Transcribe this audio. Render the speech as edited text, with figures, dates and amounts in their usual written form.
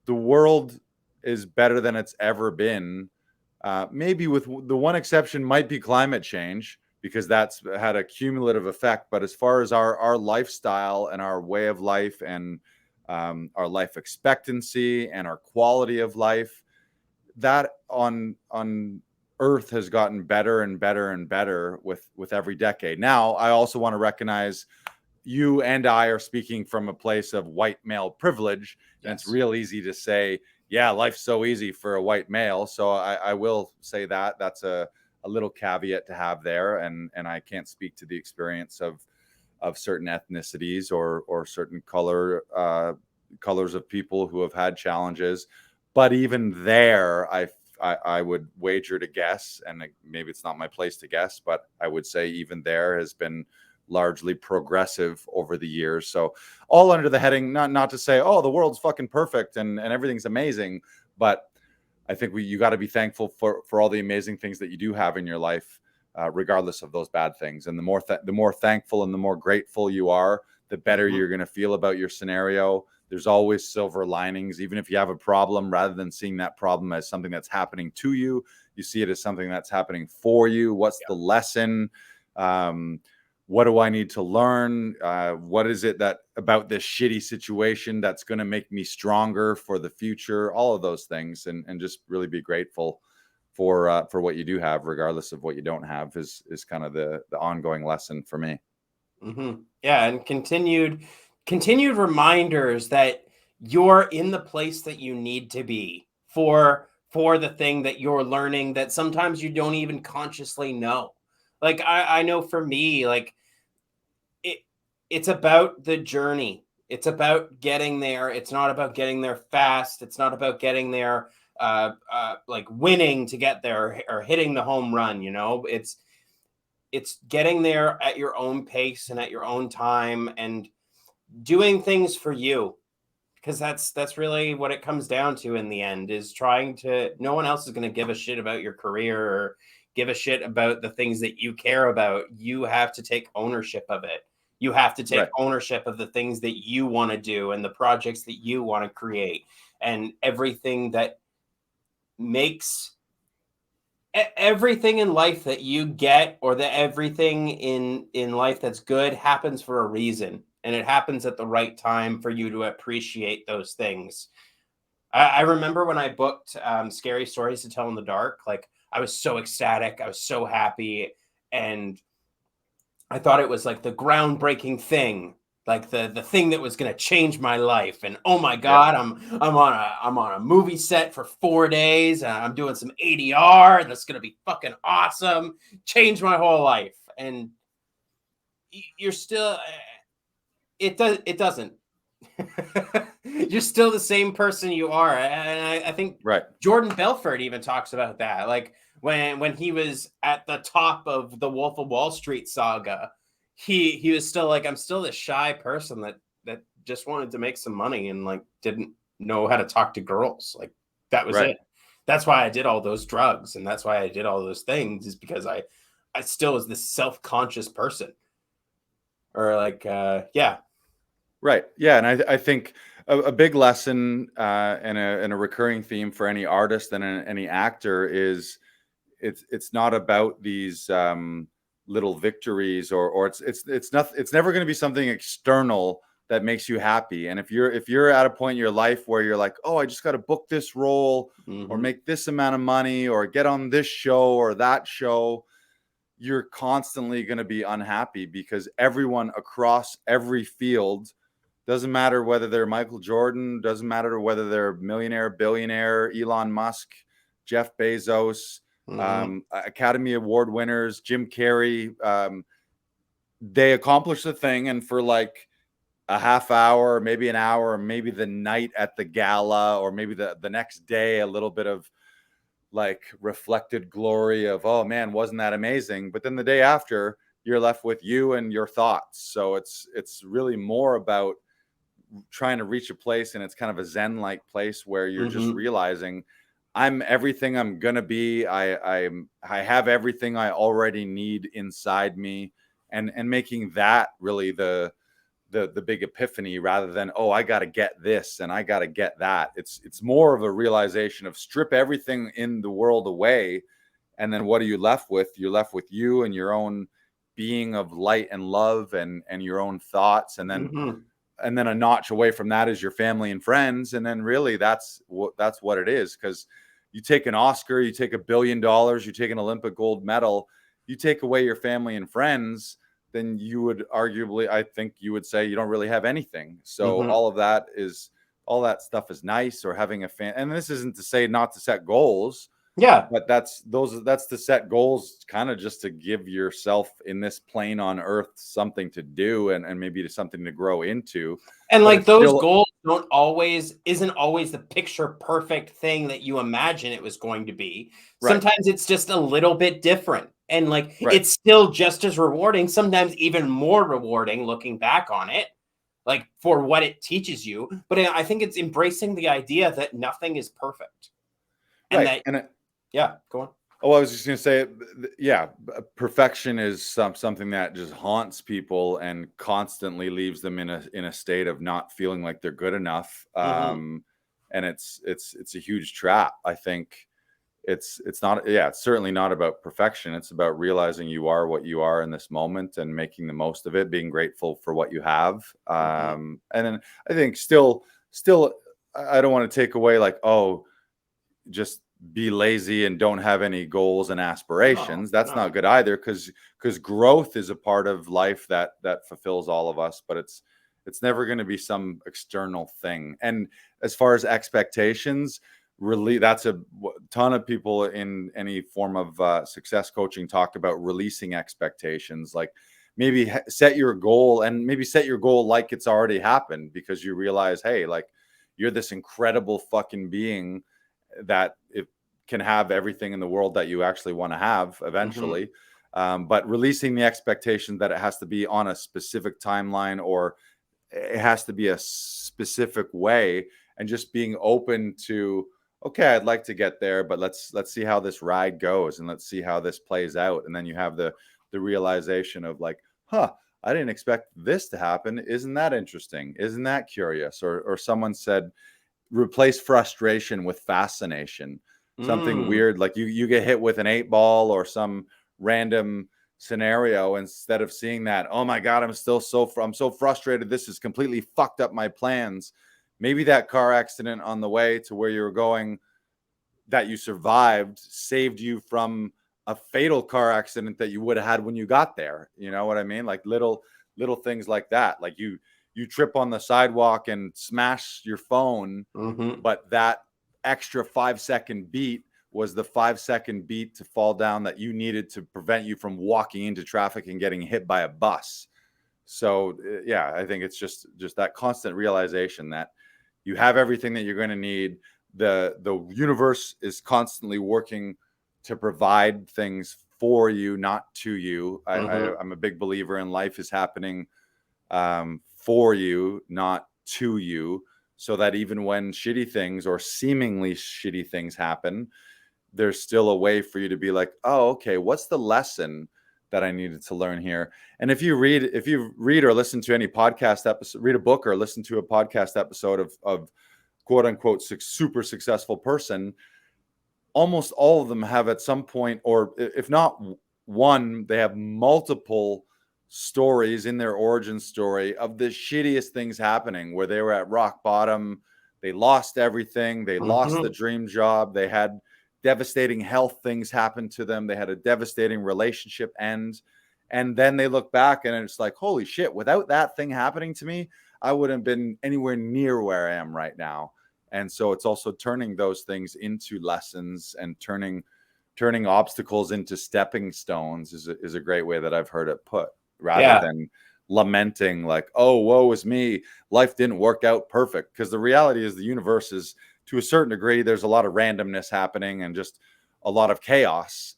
the world is better than it's ever been. Maybe with the one exception might be climate change, because that's had a cumulative effect. But as far as our lifestyle and our way of life, and our life expectancy and our quality of life, that on Earth has gotten better and better and better with every decade. Now, I also want to recognize you and I are speaking from a place of white male privilege, and it's real easy to say, yeah, life's so easy for a white male. So I will say that that's a little caveat to have there, and I can't speak to the experience of certain ethnicities or certain colors of people who have had challenges. But even there, I would wager to guess, and maybe it's not my place to guess, but I would say even there has been largely progressive over the years. So all under the heading, not to say, oh, the world's fucking perfect and everything's amazing, but I think you got to be thankful for all the amazing things that you do have in your life, regardless of those bad things. And the more thankful and the more grateful you are, the better you're going to feel about your scenario. There's always silver linings. Even if you have a problem, rather than seeing that problem as something that's happening to you, you see it as something that's happening for you. What's the lesson? What do I need to learn? What is it that about this shitty situation that's going to make me stronger for the future? All of those things, and just really be grateful for what you do have, regardless of what you don't have, is kind of the ongoing lesson for me. Yeah, and continued reminders that you're in the place that you need to be for the thing that you're learning, that sometimes you don't even consciously know. Like I know for me, like it's about the journey. It's about getting there. It's not about getting there fast. It's not about getting there like winning to get there or hitting the home run, you know. It's getting there at your own pace and at your own time, and doing things for you, because that's really what it comes down to in the end, is trying to, no one else is going to give a shit about your career or give a shit about the things that you care about. You have to take ownership of it. You have to take ownership of the things that you want to do and the projects that you want to create, and everything that makes everything in life that you get, or that everything in life that's good, happens for a reason, and it happens at the right time for you to appreciate those things. I remember when I booked Scary Stories to Tell in the Dark, like I was so ecstatic, I was so happy, and I thought it was like the groundbreaking thing, like the thing that was going to change my life. And oh my God, I'm on a movie set for 4 days, and I'm doing some ADR, and it's going to be fucking awesome, change my whole life. And you're still, it doesn't. You're still the same person you are. And I think Jordan Belfort even talks about that. Like when he was at the top of the Wolf of Wall Street saga, he was still like, I'm still this shy person that just wanted to make some money and like didn't know how to talk to girls. Like that was it. That's why I did all those drugs, and that's why I did all those things, is because I still was this self-conscious person. Or like Right. Yeah. And I think a big lesson and a recurring theme for any artist and any actor is it's not about these little victories, or it's never going to be something external that makes you happy. And if you're at a point in your life where you're like, oh, I just got to book this role or make this amount of money or get on this show or that show, you're constantly going to be unhappy, because everyone across every field, doesn't matter whether they're Michael Jordan, doesn't matter whether they're millionaire, billionaire, Elon Musk, Jeff Bezos, Academy Award winners, Jim Carrey, they accomplish the thing, and for like a half hour, maybe an hour, or maybe the night at the gala, or maybe the next day, a little bit of like reflected glory of, oh man, wasn't that amazing? But then the day after, you're left with you and your thoughts. So it's really more about trying to reach a place, and it's kind of a Zen-like place where you're just realizing I'm everything I'm gonna be. I have everything I already need inside me, and making that really the the big epiphany, rather than, oh, I got to get this and I got to get that. It's more of a realization of strip everything in the world away, and then what are you left with? You're left with you and your own being of light and love, and your own thoughts, and then a notch away from that is your family and friends. And then really that's what it is. Because you take an Oscar, you take $1 billion, you take an Olympic gold medal, you take away your family and friends, then you would arguably, I think you would say, you don't really have anything. So all that stuff is nice, or having a fan. And this isn't to say not to set goals. Yeah. But that's to set goals, kind of just to give yourself in this plane on earth something to do, and maybe to something to grow into. And like those goals isn't always the picture perfect thing that you imagine it was going to be. Right. Sometimes it's just a little bit different. And like, it's still just as rewarding, sometimes even more rewarding looking back on it, like for what it teaches you. But I think it's embracing the idea that nothing is perfect. And yeah, go on. Oh, I was just going to say, yeah, perfection is something that just haunts people and constantly leaves them in a state of not feeling like they're good enough. And it's a huge trap. I think it's certainly not about perfection. It's about realizing you are what you are in this moment and making the most of it, being grateful for what you have. And then I think still, I don't want to take away like, oh, just be lazy and don't have any goals and aspirations. That's not good either, because growth is a part of life that fulfills all of us, but it's never going to be some external thing. And as far as expectations, really, that's a ton of people in any form of success coaching talk about releasing expectations. Like, maybe set your goal, and maybe set your goal like it's already happened, because you realize, hey, like, you're this incredible fucking being that it can have everything in the world that you actually want to have eventually. But releasing the expectation that it has to be on a specific timeline, or it has to be a specific way, and just being open to, okay, I'd like to get there, but let's see how this ride goes, and let's see how this plays out. And then you have the realization of like, I didn't expect this to happen. Isn't that interesting? Isn't that curious? Or someone said, replace frustration with fascination. Something weird, like you get hit with an 8-ball or some random scenario, instead of seeing that, oh my God, I'm so frustrated, this has completely fucked up my plans. Maybe that car accident on the way to where you were going that you survived saved you from a fatal car accident that you would have had when you got there. You know what I mean? Like little things like that. Like you trip on the sidewalk and smash your phone, but that extra 5-second beat was the 5-second beat to fall down that you needed to prevent you from walking into traffic and getting hit by a bus. So yeah, I think it's just that constant realization that you have everything that you're going to need. The universe is constantly working to provide things for you, not to you. I'm a big believer in life is happening for you, not to you, so that even when shitty things or seemingly shitty things happen, there's still a way for you to be like, oh, okay, what's the lesson that I needed to learn here? And if you read or listen to any podcast episode, read a book or listen to a podcast episode of quote unquote super successful person, almost all of them have at some point, or if not one, they have multiple stories in their origin story of the shittiest things happening, where they were at rock bottom, they lost everything, they lost the dream job, they had devastating health things happen to them, they had a devastating relationship end, and then they look back and it's like, holy shit, without that thing happening to me, I wouldn't have been anywhere near where I am right now. And so it's also turning those things into lessons, and turning obstacles into stepping stones is a great way that I've heard it put, rather than lamenting like, oh, woe is me, life didn't work out perfect. Because the reality is the universe is, to a certain degree, there's a lot of randomness happening and just a lot of chaos.